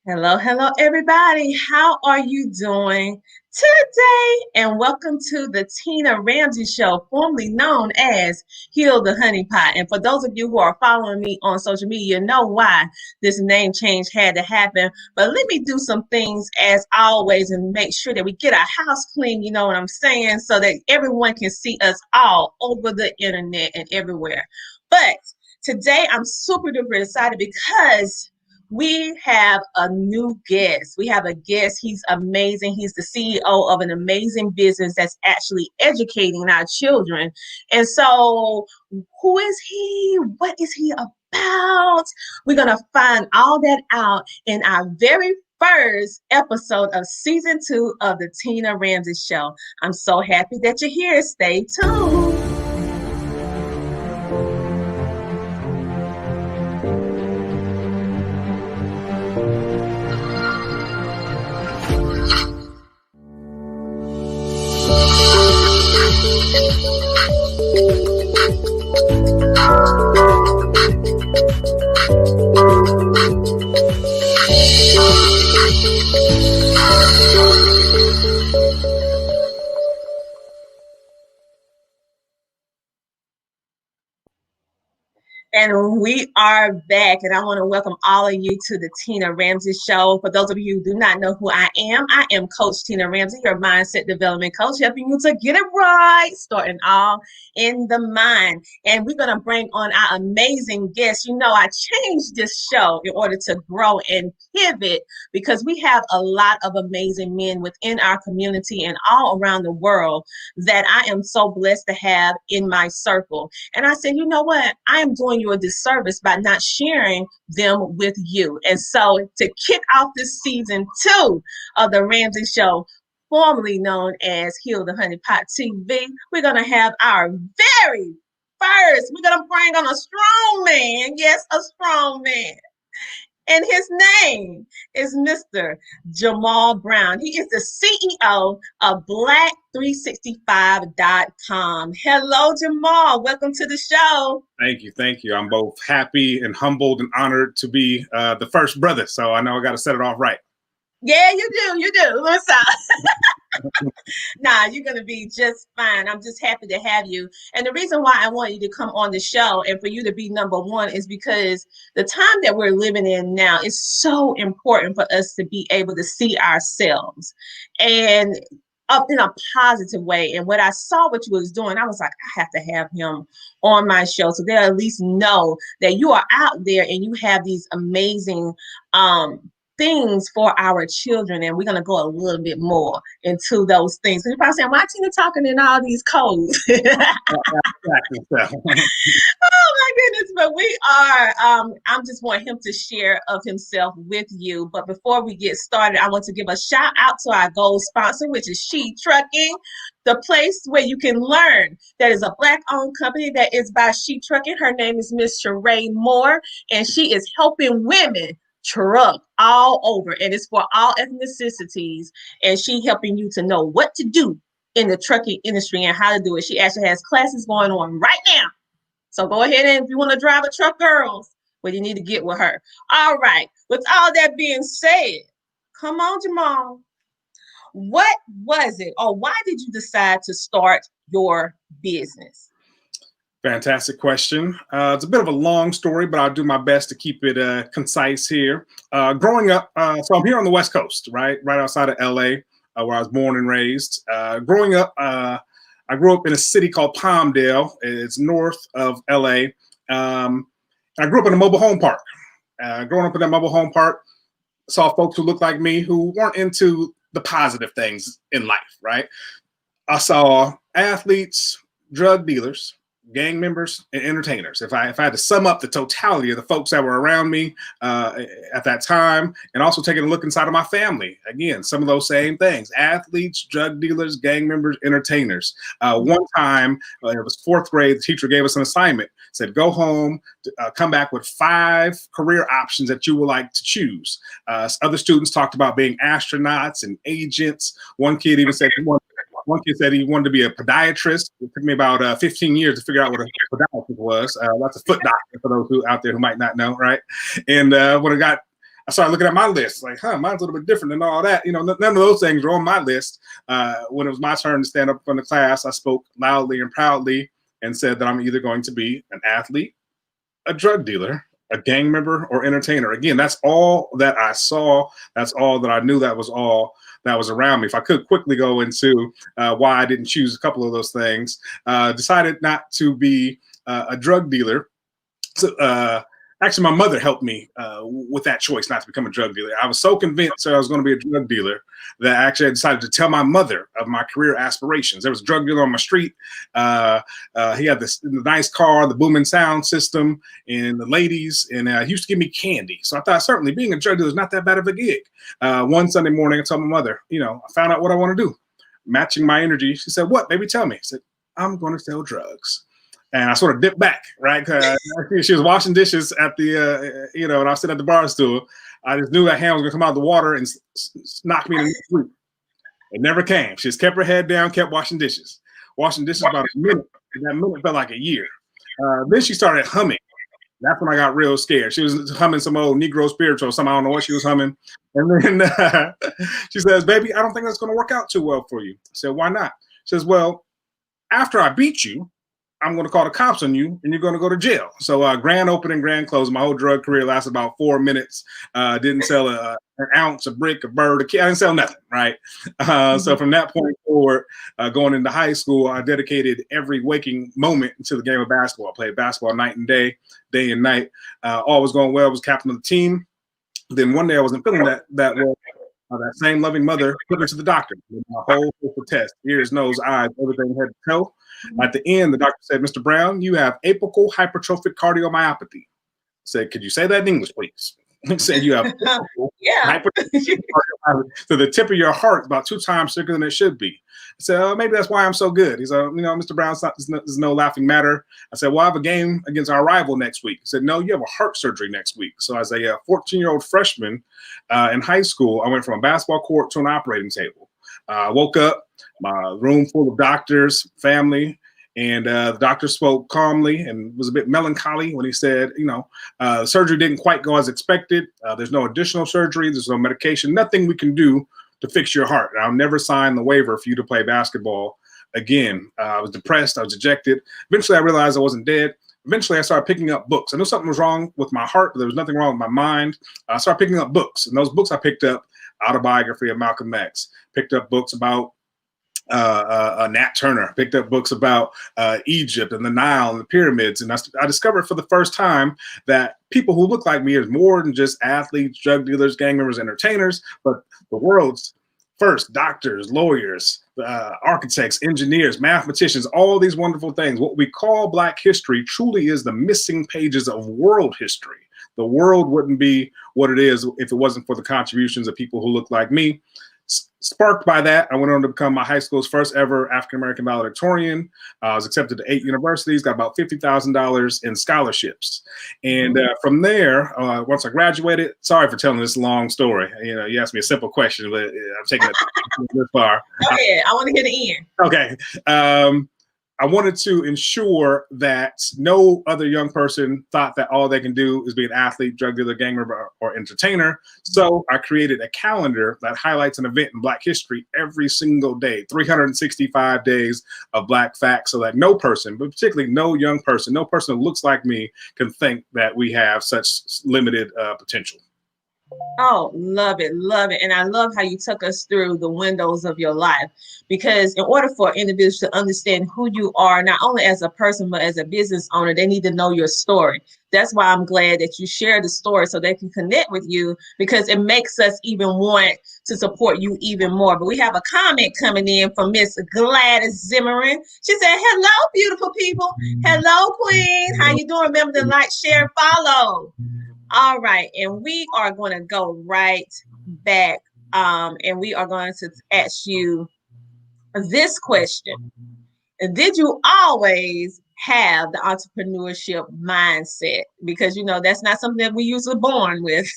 Hello, hello, everybody. How are you doing today? And welcome to the Tina Ramsay Show, formerly known as Heal the Honeypot. And for those of you who are following me on social media, you know why this name change had to happen. But let me do some things as always and make sure that we get our house clean, you know what I'm saying, so that everyone can see us all over the internet and everywhere. But today I'm super duper excited because we have a new guest. We have a guest. He's amazing. He's the CEO of an amazing business that's actually educating our children. And so, who is he? What is he about? We're going to find all that out in our very first episode of season 2 of the Tina Ramsay Show. I'm so happy that you're here. Stay tuned. And we are back, and I want to welcome all of you to the Tina Ramsay Show. For those of you who do not know who I am Coach Tina Ramsay, your mindset development coach, helping you to get it right, starting all in the mind. And we're going to bring on our amazing guests. You know, I changed this show in order to grow and pivot because we have a lot of amazing men within our community and all around the world that I am so blessed to have in my circle. And I said, you know what? I am doing you a disservice by not sharing them with you. And so to kick off this season 2 of the Ramsay Show, formerly known as Heal the Honeypot TV, we're going to have our very first, we're going to bring on a strong man. Yes, a strong man. And his name is Mr. Jamaal Brown. He is the CEO of Black365.com. Hello, Jamaal. Welcome to the show. Thank you. Thank you. I'm both happy and humbled and honored to be the first brother. So I know I got to set it off right. Yeah, you do. You do. Listen. Nah, you're going to be just fine. I'm just happy to have you. And the reason why I want you to come on the show and for you to be number one is because the time that we're living in now is so important for us to be able to see ourselves and up in a positive way. And when I saw what you was doing, I was like, I have to have him on my show so they'll at least know that you are out there and you have these amazing things for our children, and we're going to go a little bit more into those things. So you're probably saying, why Tina talking in all these codes? Oh my goodness, but we are, I'm just want him to share of himself with you. But before we get started, I want to give a shout out to our gold sponsor, which is She Trucking, the place where you can learn that is a Black-owned company that is by She Trucking. Her name is Miss Sheree Moore, and she is helping women truck all over, and it's for all ethnicities, and she helping you to know what to do in the trucking industry and how to do it. She actually has classes going on right now, so go ahead, and if you want to drive a truck, girls, well, you need to get with her. All right, with all that being said, come on, Jamaal, what was it, or why did you decide to start your business? Fantastic question. It's a bit of a long story, but I'll do my best to keep it concise here. Growing up, so I'm here on the West Coast, right outside of LA, where I was born and raised. Growing up, I grew up in a city called Palmdale. It's north of LA. I grew up in a mobile home park. Growing up in that mobile home park, saw folks who looked like me who weren't into the positive things in life, right? I saw athletes, drug dealers, gang members, and entertainers. If I had to sum up the totality of the folks that were around me at that time, and also taking a look inside of my family, again, some of those same things: athletes, drug dealers, gang members, entertainers. One time, it was 4th grade, the teacher gave us an assignment, said, go home, come back with 5 career options that you would like to choose. Other students talked about being astronauts and agents. One kid even said he wanted One kid said he wanted to be a podiatrist. It took me about 15 years to figure out what a podiatrist was. That's a foot doctor for those who out there who might not know, right? And when I got I started looking at my list, like, mine's a little bit different than all that. None of those things were on my list. When it was my turn to stand up in front of the class, I spoke loudly and proudly and said that I'm either going to be an athlete, a drug dealer, a gang member, or entertainer. Again, that's all that I saw. That's all that I knew. That was all that was around me. If I could quickly go into why I didn't choose a couple of those things, decided not to be a drug dealer. So, actually, my mother helped me with that choice not to become a drug dealer. I was so convinced that I was going to be a drug dealer that actually I decided to tell my mother of my career aspirations. There was a drug dealer on my street. He had this nice car, the booming sound system, and the ladies, and he used to give me candy. So I thought certainly being a drug dealer is not that bad of a gig. One Sunday morning, I told my mother, I found out what I want to do. Matching my energy, she said, "What, baby? Tell me." I said, "I'm going to sell drugs." And I sort of dipped back, right? She was washing dishes at the, and I was sitting at the bar stool. I just knew that hand was going to come out of the water and knock me in the sleep. It never came. She just kept her head down, kept washing dishes. Washing dishes about a minute. And that minute felt like a year. Then she started humming. That's when I got real scared. She was humming some old Negro spiritual, I don't know what she was humming. And then she says, "Baby, I don't think that's going to work out too well for you." I said, "Why not?" She says, "Well, after I beat you, I'm going to call the cops on you and you're going to go to jail." So grand opening, grand closing. My whole drug career lasted about 4 minutes. Didn't sell an ounce, a brick, a bird, I didn't sell nothing, right? So from that point forward, going into high school, I dedicated every waking moment to the game of basketball. I played basketball night and day and night. All was going well. I was captain of the team. Then one day I wasn't feeling that well. That same loving mother put me to the doctor. My whole physical test, ears, nose, eyes, everything head to toe. At the end, the doctor said, "Mr. Brown, you have apical hypertrophic cardiomyopathy." I said, "Could you say that in English, please?" He said, "You have hypertrophic cardiomyopathy. So the tip of your heart is about 2 times thicker than it should be." I said, "Oh, maybe that's why I'm so good." He said, "Mr. Brown, it's no laughing matter." I said, "Well, I have a game against our rival next week." He said, "No, you have a heart surgery next week." So as a 14-year-old freshman in high school, I went from a basketball court to an operating table. I woke up, my room full of doctors, family, and the doctor spoke calmly and was a bit melancholy when he said, surgery didn't quite go as expected. There's no additional surgery. There's no medication, nothing we can do to fix your heart. And I'll never sign the waiver for you to play basketball again. I was depressed. I was dejected. Eventually, I realized I wasn't dead. Eventually, I started picking up books. I knew something was wrong with my heart, but there was nothing wrong with my mind. I started picking up books. And those books I picked up, Autobiography of Malcolm X, picked up books about Nat Turner, picked up books about Egypt and the Nile and the pyramids. And I discovered for the first time that people who look like me are more than just athletes, drug dealers, gang members, entertainers, but the world's first doctors, lawyers, architects, engineers, mathematicians, all these wonderful things. What we call Black history truly is the missing pages of world history. The world wouldn't be what it is if it wasn't for the contributions of people who look like me. Sparked by that, I went on to become my high school's first ever African-American valedictorian. I was accepted to 8 universities, got about $50,000 in scholarships. And from there, once I graduated, sorry for telling this long story. You asked me a simple question, but I'm taking it this far. Go ahead. I want to hear the end. Okay. I wanted to ensure that no other young person thought that all they can do is be an athlete, drug dealer, gang member, or entertainer. So I created a calendar that highlights an event in Black history every single day, 365 days of Black facts, so that no person, but particularly no young person, no person who looks like me can think that we have such limited potential. Oh, love it, love it. And I love how you took us through the windows of your life, because in order for individuals to understand who you are, not only as a person, but as a business owner, they need to know your story. That's why I'm glad that you share the story so they can connect with you, because it makes us even want to support you even more. But we have a comment coming in from Miss Gladys Zimmerman. She said, "Hello, beautiful people. Hello, Queen. How you doing? Remember to like, share, follow." All right, and we are going to go right back, and we are going to ask you this question. Did you always have the entrepreneurship mindset? Because, that's not something that we usually born with.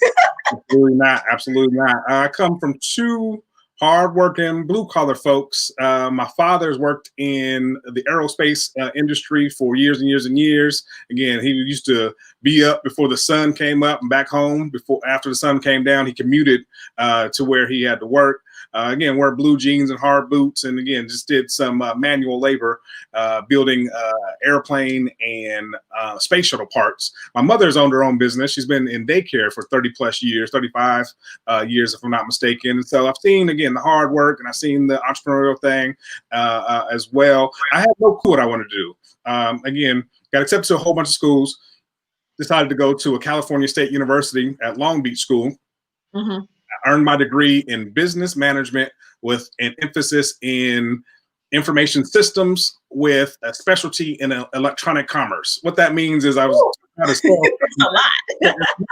Absolutely not. Absolutely not. I come from 2 hardworking blue collar folks. My father's worked in the aerospace industry for years and years and years. Again, he used to be up before the sun came up and back home after the sun came down. He commuted to where he had to work. Again, wear blue jeans and hard boots, and again, just did some manual labor building airplane and space shuttle parts. My mother's owned her own business. She's been in daycare for 30 plus years, 35 years, if I'm not mistaken. And so I've seen, again, the hard work, and I've seen the entrepreneurial thing as well. I had no clue what I wanted to do. Again, got accepted to a whole bunch of schools, decided to go to a California State University at Long Beach School. Mm-hmm. I earned my degree in business management with an emphasis in information systems with a specialty in electronic commerce. What that means is I was trying to sell a lot.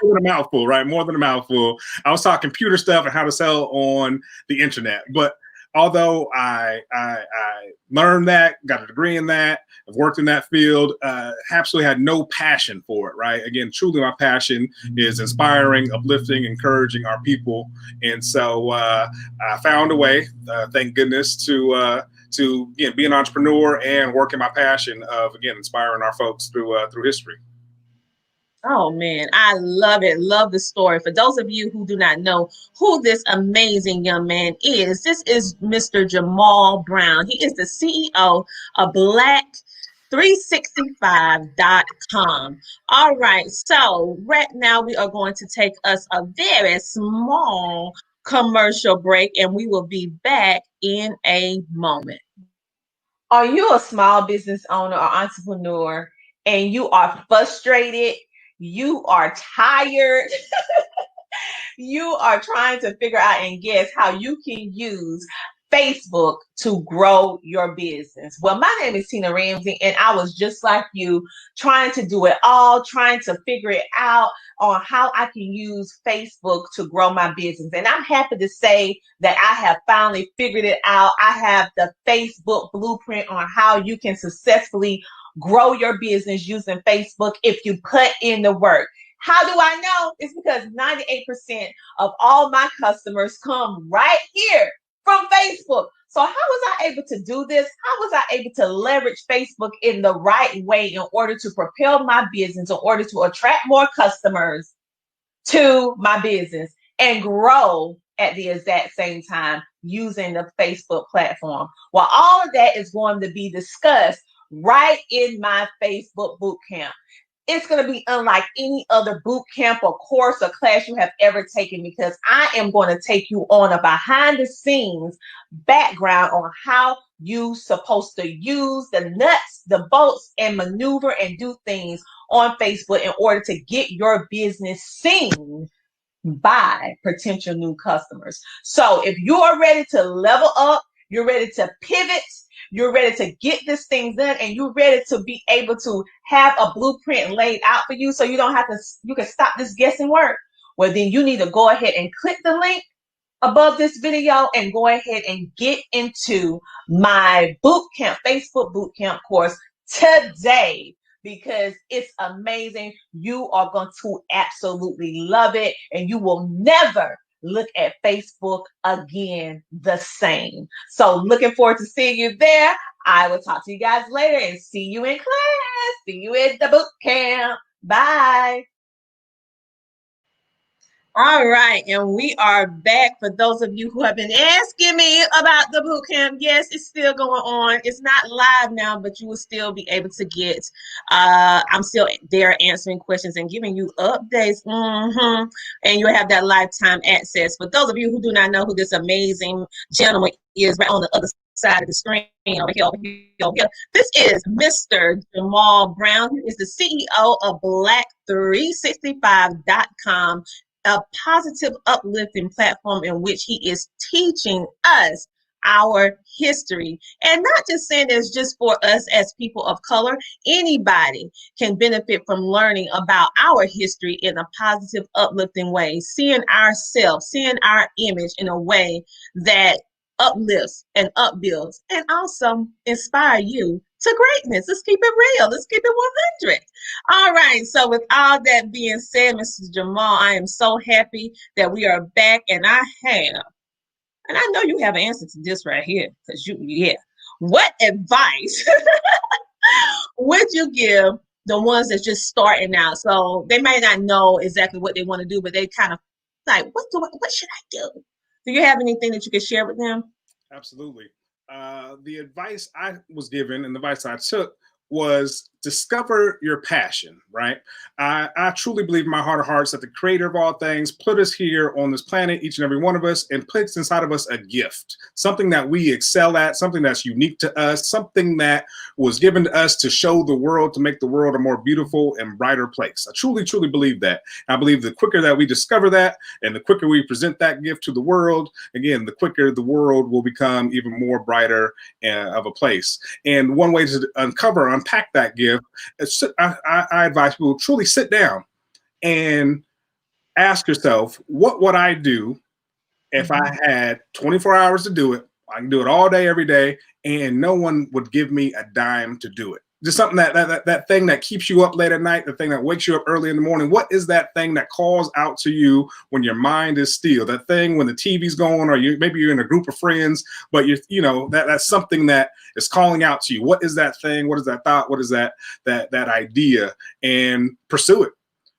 more than a mouthful, right? More than a mouthful. I was taught computer stuff and how to sell on the internet. But although I learned that, got a degree in that, I've worked in that field, absolutely had no passion for it, right? Again, truly my passion is inspiring, uplifting, encouraging our people. And so I found a way, thank goodness, to again, be an entrepreneur and work in my passion of, again, inspiring our folks through history. Oh man, I love it. Love the story. For those of you who do not know who this amazing young man is, this is Mr. Jamaal Brown. He is the CEO of Black365.com. All right, so right now we are going to take us a very small commercial break, and we will be back in a moment. Are you a small business owner or entrepreneur and you are frustrated? You are tired. You are trying to figure out and guess how you can use Facebook to grow your business. Well, my name is Tina Ramsay, and I was just like you, trying to do it all, trying to figure it out on how I can use Facebook to grow my business. And I'm happy to say that I have finally figured it out. I have the Facebook blueprint on how you can successfully grow your business using Facebook if you put in the work. How do I know? It's because 98% of all my customers come right here from Facebook. So how was I able to do this? How was I able to leverage Facebook in the right way in order to propel my business, in order to attract more customers to my business and grow at the exact same time using the Facebook platform? Well, all of that is going to be discussed right in my Facebook bootcamp. It's going to be unlike any other boot camp or course or class you have ever taken, because I am going to take you on a behind the scenes background on how you're supposed to use the nuts, the bolts, and maneuver and do things on Facebook in order to get your business seen by potential new customers. So if you are ready to level up, you're ready to pivot, you're ready to get this thing done, and you're ready to be able to have a blueprint laid out for you so you don't have to, you can stop this guessing work. Well, then you need to go ahead and click the link above this video and go ahead and get into my bootcamp, Facebook bootcamp course today, because it's amazing. You are going to absolutely love it, and you will never look at Facebook again the same. So looking forward to seeing you there. I will talk to you guys later and see you in class. See you at the boot camp. Bye. All right, and we are back. For those of you who have been asking me about the boot camp, yes, it's still going on. It's not live now, but you will still be able to get, I'm still there answering questions and giving you updates. And you'll have that lifetime access. For those of you who do not know who this amazing gentleman is right on the other side of the screen, over here, this is Mr. Jamaal Brown. He is the CEO of Black365.com, a positive, uplifting platform in which he is teaching us our history. And not just saying it's just for us as people of color. Anybody can benefit from learning about our history in a positive, uplifting way, seeing ourselves, seeing our image in a way that uplifts and upbuilds and also inspire you to greatness. Let's keep it real. Let's keep it 100. All right. So with all that being said, Mr. Jamaal, I am so happy that we are back, and I have And I know you have an answer to this right here, because what advice would you give the ones that's just starting out? So they might not know exactly what they want to do, but they kind of like, what should I do? Do you have anything that you can share with them? Absolutely. The advice I was given and the advice I took was discover your passion, right? I truly believe in my heart of hearts that the creator of all things put us here on this planet, each and every one of us, and puts inside of us a gift, something that we excel at, something that's unique to us, something that was given to us to show the world, to make the world a more beautiful and brighter place. I truly, truly believe that. I believe the quicker that we discover that and the quicker we present that gift to the world, again, the quicker the world will become even more brighter of a place. And one way to unpack that gift, I advise people truly sit down and ask yourself, what would I do if I had 24 hours to do it? I can do it all day, every day, and no one would give me a dime to do it. Just something that thing that keeps you up late at night, the thing that wakes you up early in the morning. What is that thing that calls out to you when your mind is still? That thing when the TV's going, or maybe you're in a group of friends, but that's something that is calling out to you. What is that thing? What is that thought? What is that idea? And pursue it.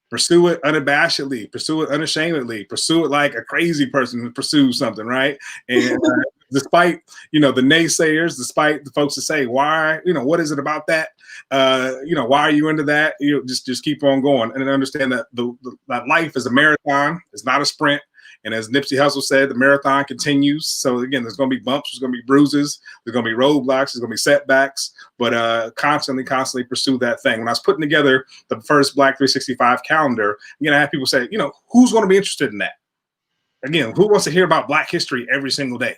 Pursue it unabashedly, pursue it unashamedly, pursue it like a crazy person who pursues something, right? And despite, the naysayers, despite the folks that say, why, what is it about that? Why are you into that? Just keep on going and understand that that life is a marathon. It's not a sprint. And as Nipsey Hussle said, the marathon continues. So again, there's going to be bumps, there's going to be bruises, there's going to be roadblocks, there's going to be setbacks, but constantly pursue that thing. When I was putting together the first Black 365 calendar, I had people say, who's going to be interested in that? Again, who wants to hear about Black history every single day?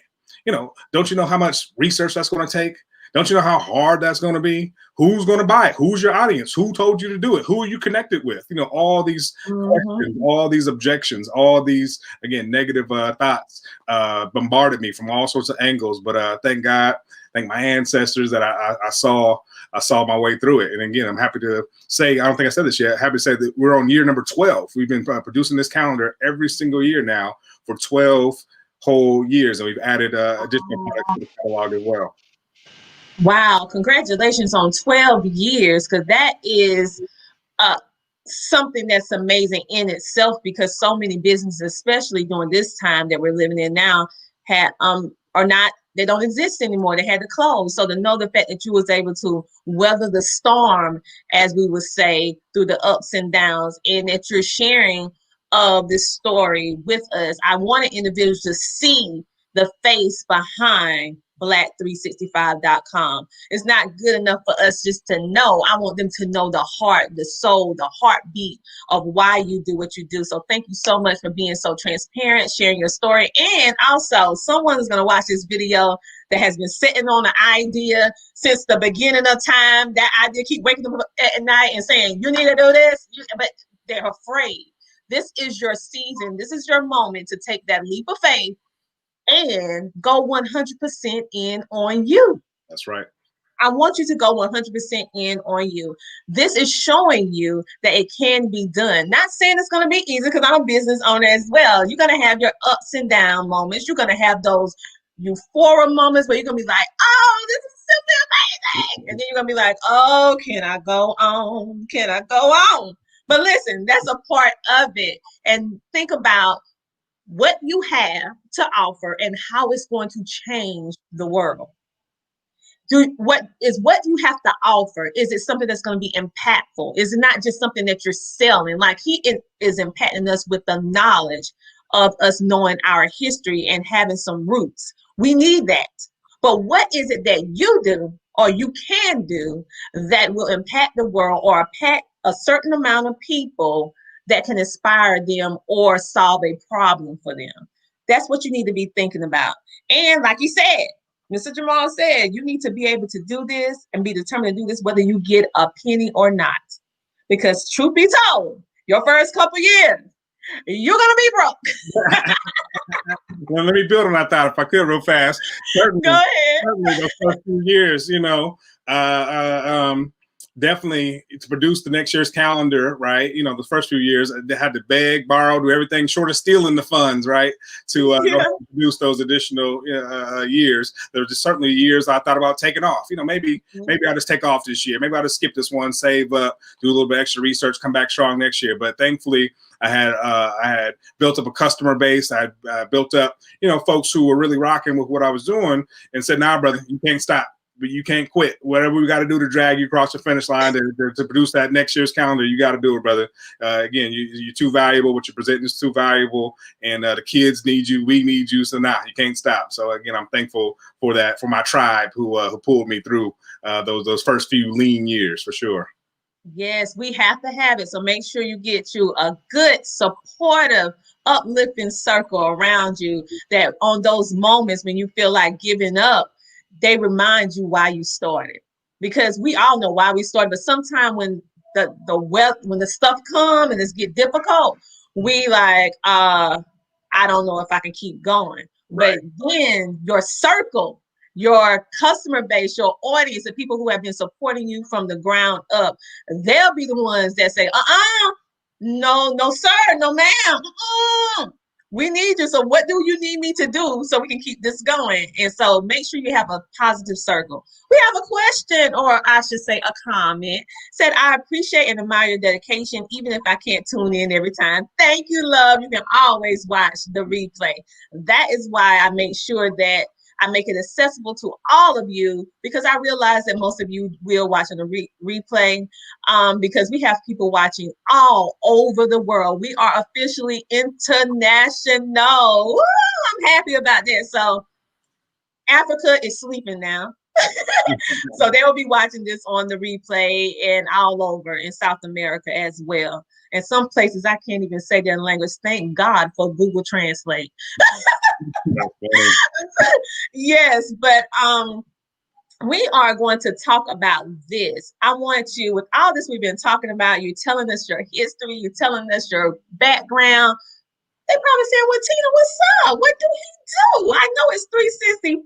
Don't you know how much research that's going to take? Don't you know how hard that's going to be? Who's going to buy it? Who's your audience? Who told you to do it? Who are you connected with? All these questions, all these objections, all these, again, negative thoughts bombarded me from all sorts of angles. But thank God, thank my ancestors that I saw my way through it. And again, I'm happy to say, I don't think I said this yet, happy to say that we're on year number 12. We've been producing this calendar every single year now for 12 whole years. And we've added additional products to the catalog as well. Wow, congratulations on 12 years, because that is something that's amazing in itself, because so many businesses, especially during this time that we're living in now, they don't exist anymore. They had to close. So to know the fact that you was able to weather the storm, as we would say, through the ups and downs, and that you're sharing this story with us. I wanted individuals to see the face behind black365.com. It's not good enough for us just to know. I want them to know the heart, the soul, the heartbeat of why you do what you do. So thank you so much for being so transparent, sharing your story. And also, someone is going to watch this video that has been sitting on an idea since the beginning of time. That idea keep waking them up at night and saying, you need to do this, but they're afraid. This is your season. This is your moment to take that leap of faith and go 100% in on you. That's right. I want you to go 100% in on you. This is showing you that it can be done. Not saying it's going to be easy, because I'm a business owner as well. You're going to have your ups and down moments. You're going to have those euphoria moments where you're going to be like, oh, this is simply amazing. And then you're going to be like, oh, can I go on? Can I go on? But listen, that's a part of it. And think about what you have to offer and how it's going to change the world. What you have to offer? Is it something that's going to be impactful? Is it not just something that you're selling? Like he is impacting us with the knowledge of us knowing our history and having some roots. We need that. But what is it that you do or you can do that will impact the world or impact a certain amount of people that can inspire them or solve a problem for them? That's what you need to be thinking about. And like you said, Mr. Jamaal said, you need to be able to do this and be determined to do this whether you get a penny or not. Because truth be told, your first couple years, you're going to be broke. Well, let me build on that thought if I could real fast. Certainly, go ahead. Certainly those first few years, definitely to produce the next year's calendar, right? You know, the first few years they had to beg, borrow, do everything short of stealing the funds, right? To produce those additional years. There were just certainly years I thought about taking off. You know, maybe I'll just take off this year. Maybe I'll just skip this one, save up, do a little bit extra research, come back strong next year. But thankfully, I had built up a customer base. I had built up, you know, folks who were really rocking with what I was doing, and said, "Nah, brother, you can't stop. But you can't quit. Whatever we got to do to drag you across the finish line to produce that next year's calendar, you got to do it, brother. Again, you're too valuable. What you're presenting is too valuable, and the kids need you. We need you. So you can't stop. So again, I'm thankful for that, for my tribe who pulled me through those first few lean years, for sure. Yes, we have to have it. So make sure you get you a good, supportive, uplifting circle around you, that on those moments when you feel like giving up, they remind you why you started. Because we all know why we started, but sometimes when when the stuff come and it's get difficult, we like, I don't know if I can keep going. Right. But then your circle, your customer base, your audience, the people who have been supporting you from the ground up, they'll be the ones that say, no, sir, no, ma'am. We need you. So what do you need me to do so we can keep this going? And so make sure you have a positive circle. We have a question, or I should say a comment. Said, I appreciate and admire your dedication, even if I can't tune in every time. Thank you, love. You can always watch the replay. That is why I make sure that I make it accessible to all of you, because I realize that most of you will watch on the replay, because we have people watching all over the world. We are officially international. Woo, I'm happy about that. So Africa is sleeping now. So they will be watching this on the replay and all over in South America as well. And some places I can't even say their language. Thank God for Google Translate. Yes, but we are going to talk about this. I want you, with all this we've been talking about, you telling us your history, you telling us your background. They probably saying, well, Tina, what's up? What do he do? I know it's 365,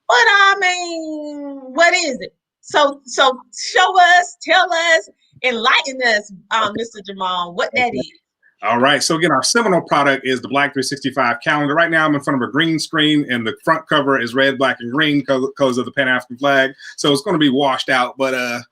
but I mean, what is it? So show us, tell us, enlighten us, Mr. Jamaal, what that is. All right. So again, our seminal product is the Black 365 calendar. Right now I'm in front of a green screen, and the front cover is red, black, and green colors of the Pan-African flag. So it's going to be washed out, but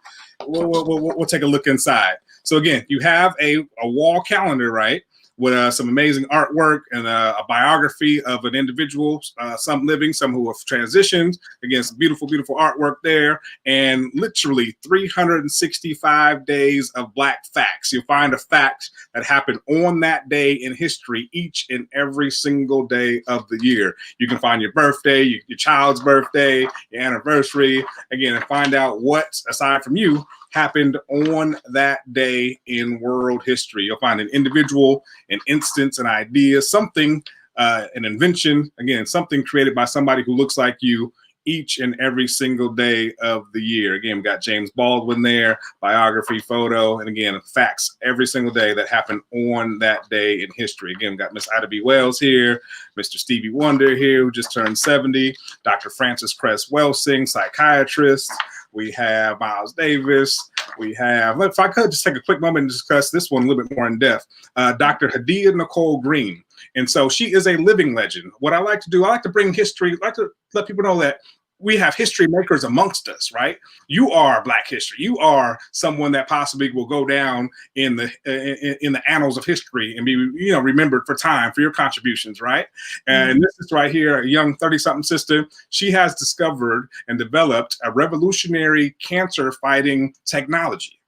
we'll take a look inside. So again, you have a wall calendar, right, with some amazing artwork and a biography of an individual, some living, some who have transitioned. Again, some beautiful, beautiful artwork there, and literally 365 days of Black facts. You'll find a fact that happened on that day in history each and every single day of the year. You can find your birthday, your child's birthday, your anniversary, again, and find out what, aside from you, happened on that day in world history. You'll find an individual, an instance, an idea, something, an invention, again, something created by somebody who looks like you each and every single day of the year. Again, we got James Baldwin there, biography, photo, and again, facts every single day that happened on that day in history. Again, we got Miss Ida B. Wells here, Mr. Stevie Wonder here, who just turned 70, Dr. Frances Cress Welsing, psychiatrist. We have Miles Davis. We have, if I could just take a quick moment and discuss this one a little bit more in depth, Dr. Hadia Nicole Green. And so she is a living legend. What I like to do, I like to bring history, I like to let people know that we have history makers amongst us, right? You are Black history. You are someone that possibly will go down in the annals of history and be, you know, remembered for time for your contributions, right? And this is right here, a young 30-something sister. She has discovered and developed a revolutionary cancer fighting technology.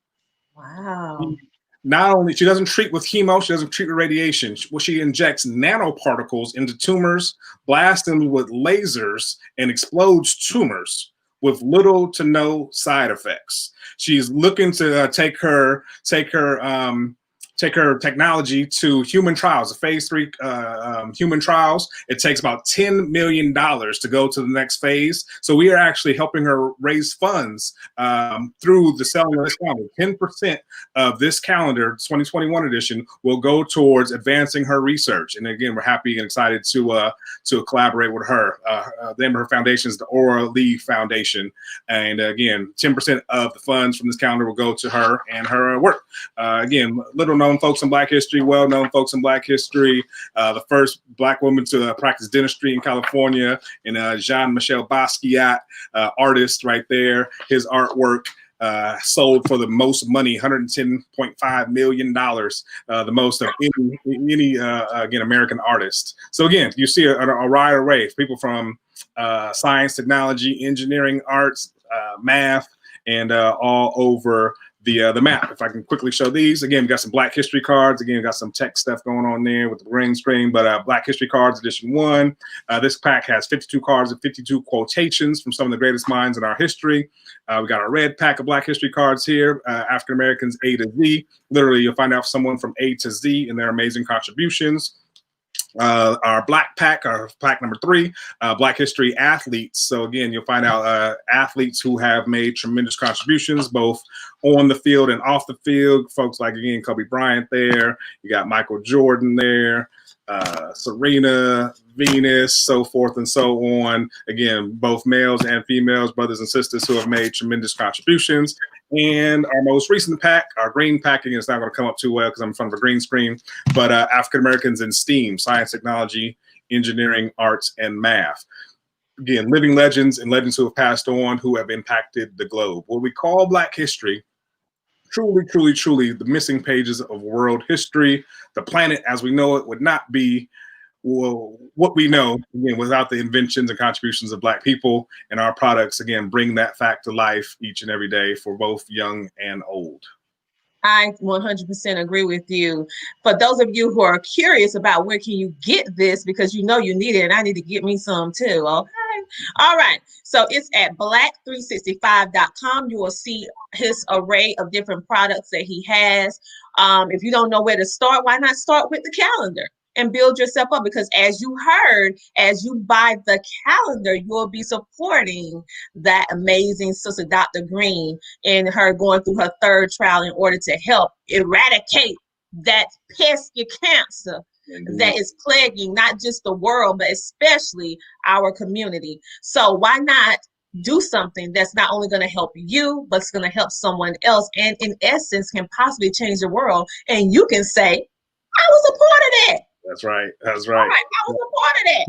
Wow. Not only, she doesn't treat with chemo, she doesn't treat with radiation. She injects nanoparticles into tumors, blasts them with lasers, and explodes tumors with little to no side effects. She's looking to take her take her technology to human trials, phase 3 human trials. It takes about $10 million to go to the next phase. So we are actually helping her raise funds through the selling of this calendar. 10% of this calendar, 2021 edition, will go towards advancing her research. And again, we're happy and excited to collaborate with her. The name of her foundation is the Aura Lee Foundation. And again, 10% of the funds from this calendar will go to her and her work. Again, little known folks in Black history, well known folks in Black history. The first Black woman to practice dentistry in California, and Jean-Michel Basquiat, artist right there. His artwork sold for the most money, $110.5 million, the most of any again, American artist. So again, you see a wide array of people from science, technology, engineering, arts, math, and all over the map. If I can quickly show these. Again, we got some Black history cards. Again, we got some tech stuff going on there with the green screen, but Black history cards edition 1. This pack has 52 cards and 52 quotations from some of the greatest minds in our history. We got a red pack of Black history cards here, African Americans A to Z. Literally, you'll find out someone from A to Z and their amazing contributions. Our Black pack, our pack number 3, Black history athletes. So again, you'll find out athletes who have made tremendous contributions, both on the field and off the field. Folks like, again, Kobe Bryant there. You got Michael Jordan there, Serena, Venus, so forth and so on. Again, both males and females, brothers and sisters who have made tremendous contributions. And our most recent pack, our green packing, is not going to come up too well because I'm in front of a green screen, but African Americans in STEAM, science, technology, engineering, arts, and math. Again, living legends and legends who have passed on, who have impacted the globe. What we call Black history, truly, truly, truly the missing pages of world history. The planet as we know it would not be what we know, again, without the inventions and contributions of Black people, and our products, again, bring that fact to life each and every day for both young and old. I 100% agree with you. For those of you who are curious about where can you get this, because you know you need it, and I need to get me some too, okay? All right, so it's at black365.com. You will see his array of different products that he has. If you don't know where to start, why not start with the calendar and build yourself up? Because as you heard, as you buy the calendar, you'll be supporting that amazing sister, Dr. Green, in her going through her 3rd trial in order to help eradicate that pesky cancer that is plaguing not just the world, but especially our community. So why not do something that's not only going to help you, but it's going to help someone else, and in essence can possibly change the world. And you can say, I was a part of that. That's right. That's right. All right, I was a part of that.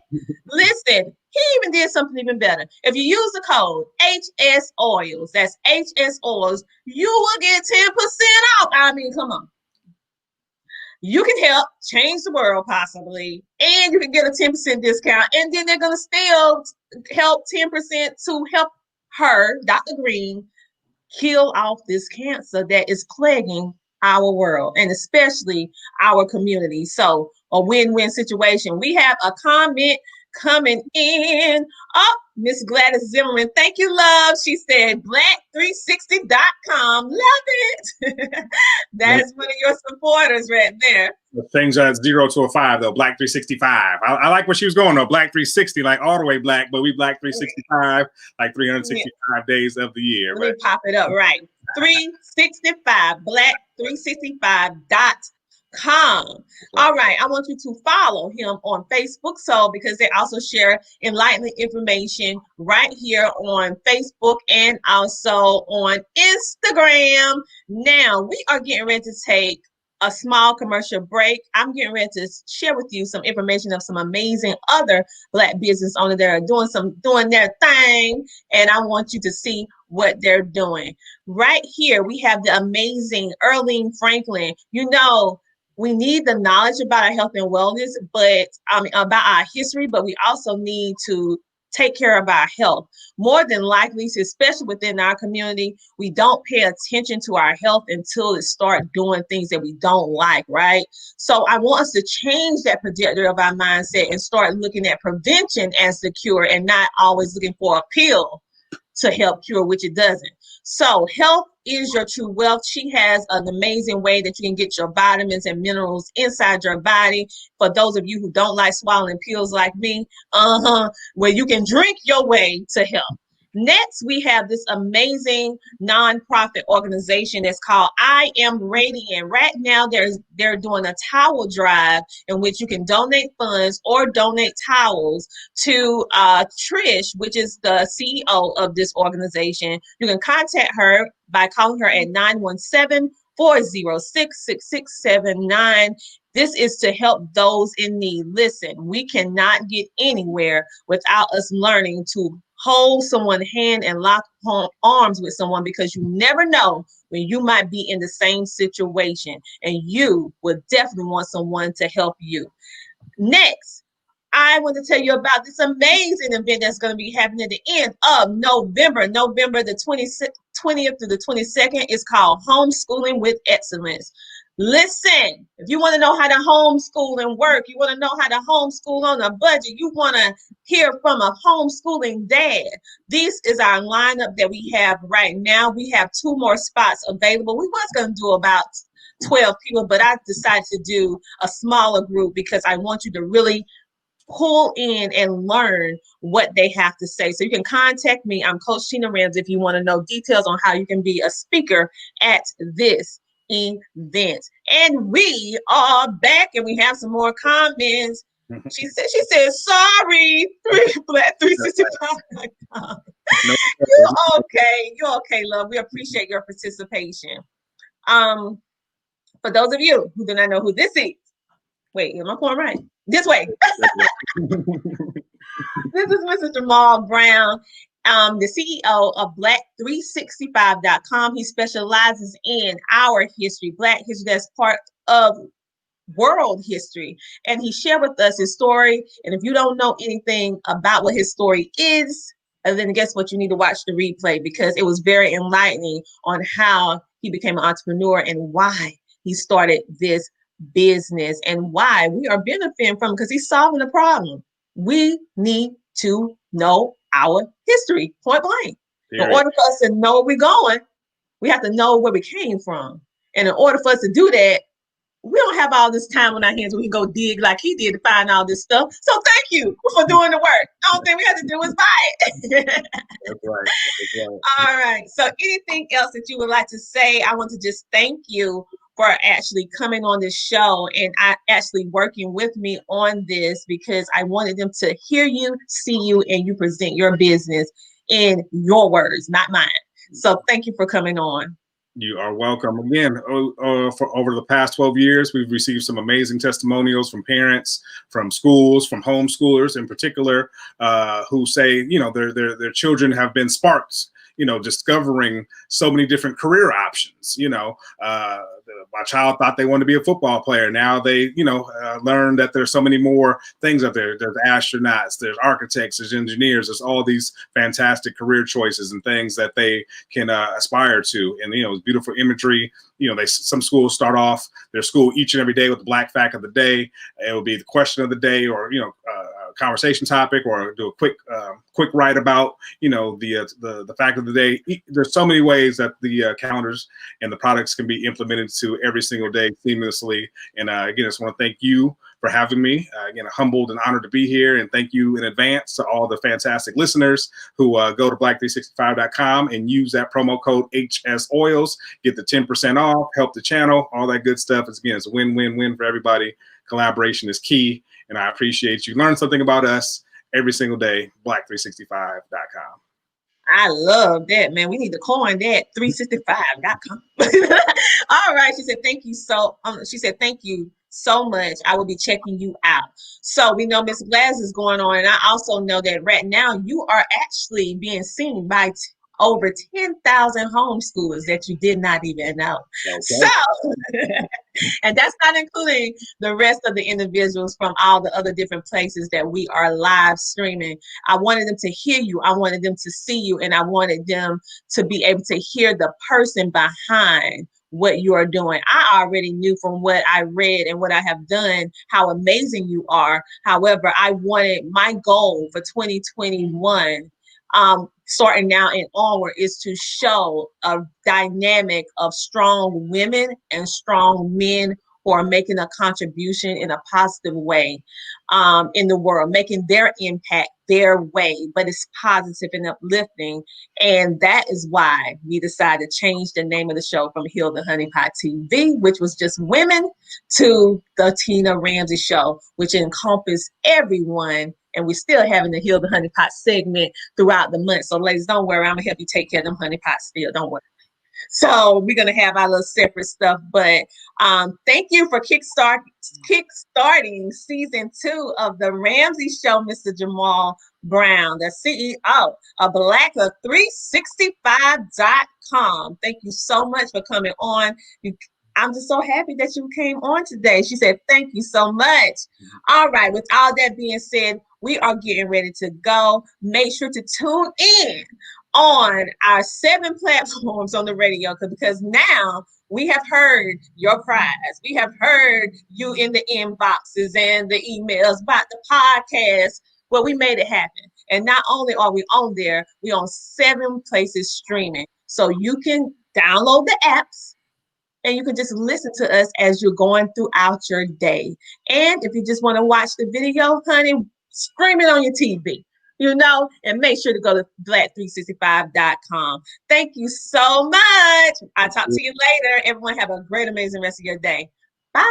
Listen, he even did something even better. If you use the code HS Oils, that's HS Oils, you will get 10% off. I mean, come on. You can help change the world possibly, and you can get a 10% discount, and then they're going to still help 10% to help her, Dr. Green, kill off this cancer that is plaguing our world and especially our community. So a win-win situation. We have a comment coming in. Oh, Miss Gladys Zimmerman, thank you, love. She said black360.com. Love it. That is one of your supporters right there. Things are 0 to a 5 though. Black 365. I like where she was going though. Black 360, like all the way black, but we Black 365, like 365 days of the year. Let me pop it up right. 365, black365.com. All right, I want you to follow him on Facebook, so because they also share enlightening information right here on Facebook and also on Instagram. Now we are getting ready to take a small commercial break. I'm getting ready to share with you some information of some amazing other Black business owners that are doing their thing, and I want you to see what they're doing. Right here, we have the amazing Erling Franklin. You know, we need the knowledge about our health and wellness, but about our history, but we also need to take care of our health. More than likely, especially within our community, we don't pay attention to our health until it starts doing things that we don't like, right? So I want us to change that trajectory of our mindset and start looking at prevention as the cure and not always looking for a pill to help cure, which it doesn't. So health is your true wealth. She has an amazing way that you can get your vitamins and minerals inside your body. For those of you who don't like swallowing pills like me, where you can drink your way to health. Next, we have this amazing nonprofit organization that's called I Am Radiant. Right now, they're doing a towel drive in which you can donate funds or donate towels to Trish, which is the CEO of this organization. You can contact her by calling her at 917-406-6679. This is to help those in need. Listen, we cannot get anywhere without us learning to hold someone's hand and lock arms with someone, because you never know when you might be in the same situation, and you would definitely want someone to help you. Next, I want to tell you about this amazing event that's going to be happening at the end of November the 20th through the 22nd. It's called Homeschooling with Excellence. Listen, if you want to know how to homeschool and work, you want to know how to homeschool on a budget, you want to hear from a homeschooling dad, this is our lineup that we have right now. We have 2 more spots available. We was going to do about 12 people, but I decided to do a smaller group because I want you to really pull in and learn what they have to say. So you can contact me. I'm Coach Tina Ramsay if you want to know details on how you can be a speaker at this event. And we are back, and we have some more comments. She said, sorry, 365.com. You're okay, love. We appreciate your participation. For those of you who do not know who this is, wait, am I going right? This way. This is Mr. Jamaal Brown, the CEO of Black365.com. He specializes in our history, Black history that's part of world history. And he shared with us his story. And if you don't know anything about what his story is, then guess what? You need to watch the replay, because it was very enlightening on how he became an entrepreneur and why he started this business and why we are benefiting from it, because he's solving a problem. We need to know our history, point blank. In order for us to know where we're going, we have to know where we came from. And in order for us to do that, we don't have all this time on our hands. We can go dig like he did to find all this stuff. So thank you for doing the work. The only thing we have to do is buy it. That's right. All right. So anything else that you would like to say? I want to just thank you for actually coming on this show and actually working with me on this, because I wanted them to hear you, see you, and you present your business in your words, not mine. So thank you for coming on. You are welcome. Again, for over the past 12 years, we've received some amazing testimonials from parents, from schools, from homeschoolers in particular, who say, their children have been sparks, discovering so many different career options. My child thought they wanted to be a football player. Now they, learn that there's so many more things out there. There's astronauts, there's architects, there's engineers, there's all these fantastic career choices and things that they can aspire to. And, it's beautiful imagery. Some schools start off their school each and every day with the Black fact of the day. It will be the question of the day, or, a conversation topic, or do a quick write about, the fact of the day. There's so many ways that the calendars and the products can be implemented to every single day seamlessly. And again, I just want to thank you for having me. Again, humbled and honored to be here. And thank you in advance to all the fantastic listeners who go to Black365.com and use that promo code HS Oils, get the 10% off, help the channel, all that good stuff. It's a win-win-win for everybody. Collaboration is key. And I appreciate you. Learn something about us every single day, Black365.com. I love that, man. We need to coin that, 365.com. All right. She said, thank you so much. I will be checking you out. So we know Miss Glass is going on. And I also know that right now you are actually being seen by over 10,000 homeschoolers that you did not even know. Okay. So, and that's not including the rest of the individuals from all the other different places that we are live streaming. I wanted them to hear you. I wanted them to see you. And I wanted them to be able to hear the person behind what you are doing. I already knew from what I read and what I have done how amazing you are. However, I wanted my goal for 2021 starting now and onward is to show a dynamic of strong women and strong men who are making a contribution in a positive way in the world, making their impact their way, but it's positive and uplifting. And that is why we decided to change the name of the show from Heal the Honeypot TV, which was just women, to the Tina Ramsay Show, which encompassed everyone. And we're still having the Heal the Honeypot segment throughout the month. So ladies, don't worry. I'm going to help you take care of them honeypots still. Don't worry. So we're going to have our little separate stuff. But thank you for kickstarting season 2 of the Ramsay Show, Mr. Jamaal Brown, the CEO of Blacker365.com. Thank you so much for coming on. I'm just so happy that you came on today. She said, thank you so much. All right. With all that being said, we are getting ready to go. Make sure to tune in on our 7 platforms on the radio, because now we have heard your cries. We have heard you in the inboxes and the emails about the podcast. Well, we made it happen. And not only are we on there, we're on 7 places streaming. So you can download the apps and you can just listen to us as you're going throughout your day. And if you just want to watch the video, honey, stream it on your TV. And make sure to go to black365.com. Thank you so much. I'll talk to you later. Everyone have a great, amazing rest of your day. Bye.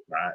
Bye.